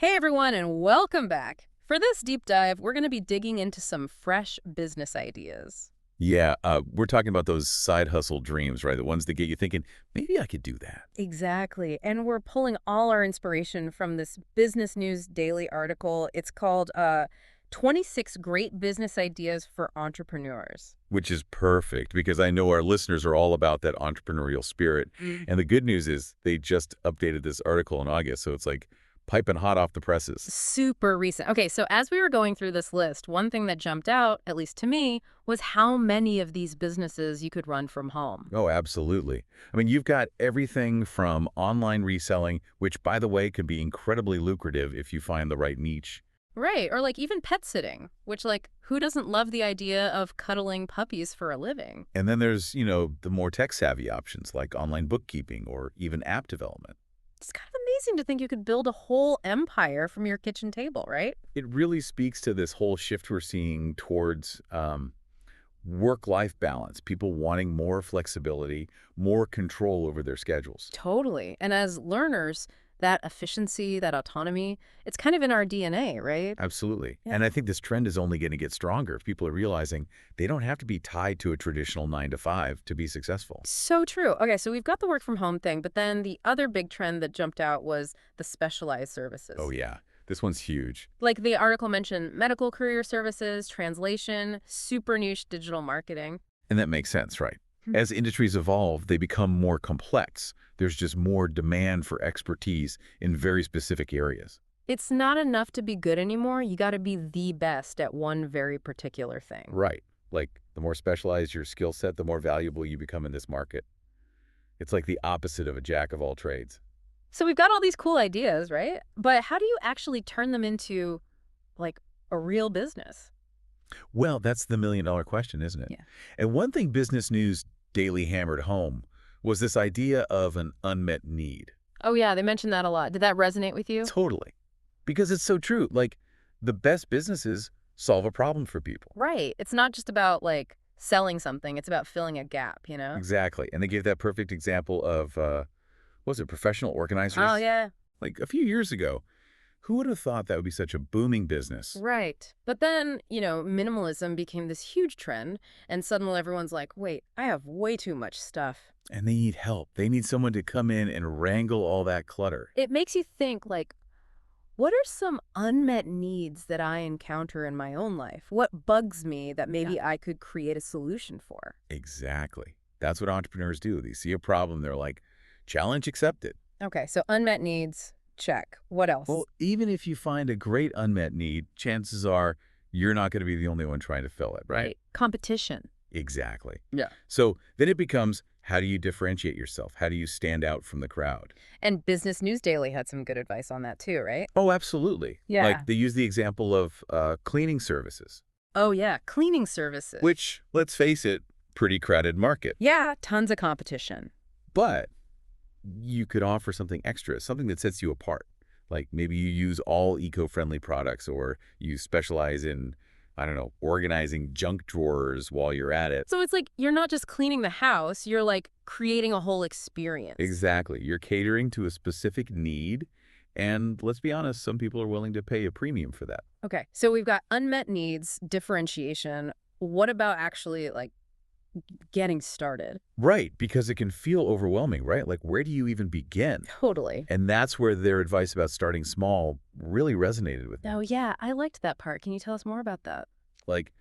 Hey everyone, and welcome back. For this deep dive, we're going to be digging into some fresh business ideas. Yeah, we're talking about those side hustle dreams, right? The ones that get you thinking, maybe I could do that. Exactly. And we're pulling all our inspiration from this Business News Daily article. It's called 26 Great Business Ideas for Entrepreneurs. Which is perfect because I know our listeners are all about that entrepreneurial spirit. Mm. And the good news is they just updated this article in August, so it's like piping hot off the presses. Super recent. Okay, so as we were going through this list, one thing that jumped out, at least to me, was how many of these businesses you could run from home. Oh, absolutely. I mean, you've got everything from online reselling, which, by the way, can be incredibly lucrative if you find the right niche. Right, or like even pet sitting, which like who doesn't love the idea of cuddling puppies for a living? And then there's, the more tech-savvy options like online bookkeeping or even app development. It's kind of amazing to think you could build a whole empire from your kitchen table, right? It really speaks to this whole shift we're seeing towards work-life balance, people wanting more flexibility, more control over their schedules. Totally. And as learners, that efficiency, that autonomy, it's kind of in our DNA, right? Absolutely. Yeah. And I think this trend is only going to get stronger if people are realizing they don't have to be tied to a traditional 9 to 5 to be successful. So true. Okay, so we've got the work from home thing, but then the other big trend that jumped out was the specialized Oh, services. yeah. This one's huge. Like the article mentioned medical career services, translation, super niche digital marketing. And that makes sense, right? Hmm. As industries evolve, they become more complex. There's just more demand for expertise in very specific areas. It's not enough to be good anymore. You got to be the best at one very particular thing. Right. Like, the more specialized your skill set, the more valuable you become in this market. It's like the opposite of a jack of all trades. So we've got all these cool ideas, right? But how do you actually turn them into like a real business? Well, that's the million-dollar question, isn't it? Yeah. And one thing Business News daily hammered home was this idea of an unmet need. Oh yeah, they mentioned that a lot. Did that resonate with you? Totally. Because it's so true. Like, the best businesses solve a problem for people. Right. It's not just about like selling something, it's about filling a gap, you know? Exactly. And they gave that perfect example of, what was it, professional Oh organizers? yeah. Like, a few years ago, who would have thought that would be such a booming business? Right. But then, minimalism became this huge trend, and suddenly everyone's like, wait, I have way too much stuff. And they need help. They need someone to come in and wrangle all that clutter. It makes you think, like, what are some unmet needs that I encounter in my own life? What bugs me that maybe I could create a solution for? Exactly. That's what entrepreneurs do. They see a problem, they're like, challenge accepted. Okay, so unmet needs, check. What else? Well, even if you find a great unmet need, chances are you're not going to be the only one trying to fill it, right? Competition. Exactly. Yeah. So then it becomes, how do you differentiate yourself? How do you stand out from the crowd? And Business News Daily had some good advice on that too, right? Oh, absolutely. Yeah. Like, they use the example of cleaning services, Oh, yeah, cleaning services. which, let's face it, pretty crowded market. Yeah, tons of competition. But you could offer something extra, something that sets you apart. Like, maybe you use all eco-friendly products, or you specialize in, I don't know, organizing junk drawers while you're at it. So it's like you're not just cleaning the house, you're like creating a whole experience. Exactly. You're catering to a specific need, and let's be honest, some people are willing to pay a premium for that. Okay, so we've got unmet needs, differentiation. What about actually like getting started? Right, because it can feel overwhelming, right? Like, where do you even begin? Totally. And that's where their advice about starting small really resonated with me. Oh, yeah, I liked that part. Can you tell us more about that? Like,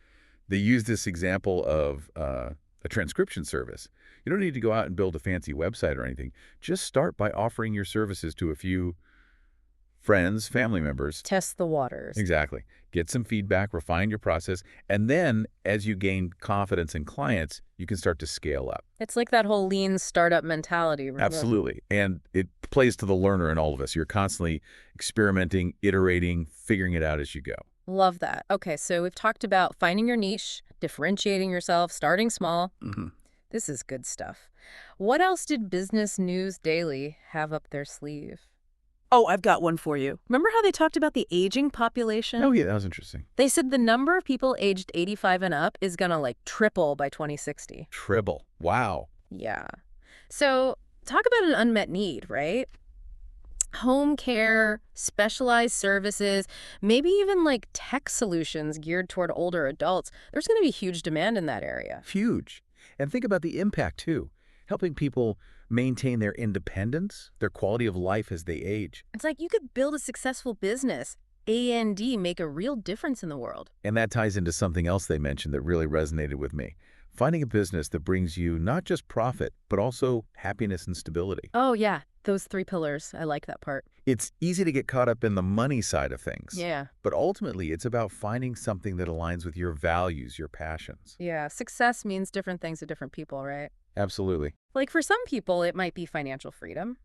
they use this example of a transcription service. You don't need to go out and build a fancy website or anything. Just start by offering your services to a few friends, family members. Test the waters. Exactly. Get some feedback, refine your process, and then as you gain confidence in clients, you can start to scale up. It's like that whole lean startup mentality. Remember? Absolutely. And it plays to the learner in all of us. You're constantly experimenting, iterating, figuring it out as you go. Love that. Okay, so we've talked about finding your niche, differentiating yourself, starting small. Mm-hmm. This is good stuff. What else did Business News Daily have up their sleeve? Oh, I've got one for you. Remember how they talked about the aging population? Oh, yeah, that was interesting. They said the number of people aged 85 and up is going to like triple by 2060. Tribble. Wow. Yeah. So talk about an unmet need, right? Home care, specialized services, maybe even like tech solutions geared toward older adults. There's going to be huge demand in that area. Huge. And think about the impact, too. Helping people maintain their independence, their quality of life as they age. It's like you could build a successful business and make a real difference in the world. And that ties into something else they mentioned that really resonated with me. Finding a business that brings you not just profit, but also happiness and stability. Oh, yeah. Those 3 pillars. I like that part. It's easy to get caught up in the money side of things. Yeah. But ultimately, it's about finding something that aligns with your values, your passions. Yeah. Success means different things to different people, right? Absolutely. Like for some people, it might be financial freedom.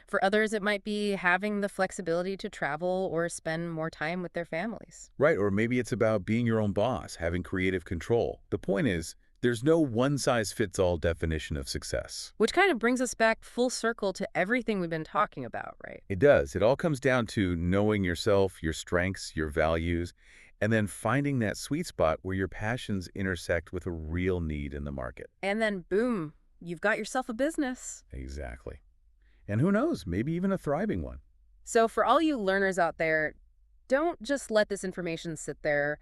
For others, it might be having the flexibility to travel or spend more time with their families. Right, or maybe it's about being your own boss, having creative control. The point is, there's no one-size-fits-all definition of success. Which kind of brings us back full circle to everything we've been talking about, right? It does. It all comes down to knowing yourself, your strengths, your values, and then finding that sweet spot where your passions intersect with a real need in the market. And then, boom, you've got yourself a business. Exactly. And who knows, maybe even a thriving one. So for all you learners out there, don't just let this information sit there.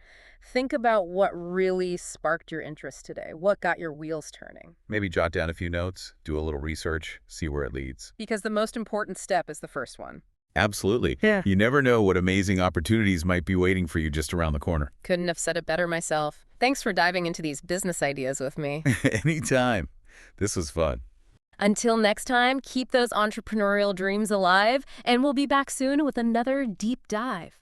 Think about what really sparked your interest today, what got your wheels turning. Maybe jot down a few notes, do a little research, see where it leads. Because the most important step is the first one. Absolutely. Yeah. You never know what amazing opportunities might be waiting for you just around the corner. Couldn't have said it better myself. Thanks for diving into these business ideas with me. Anytime. This was fun. Until next time, keep those entrepreneurial dreams alive, and we'll be back soon with another deep dive.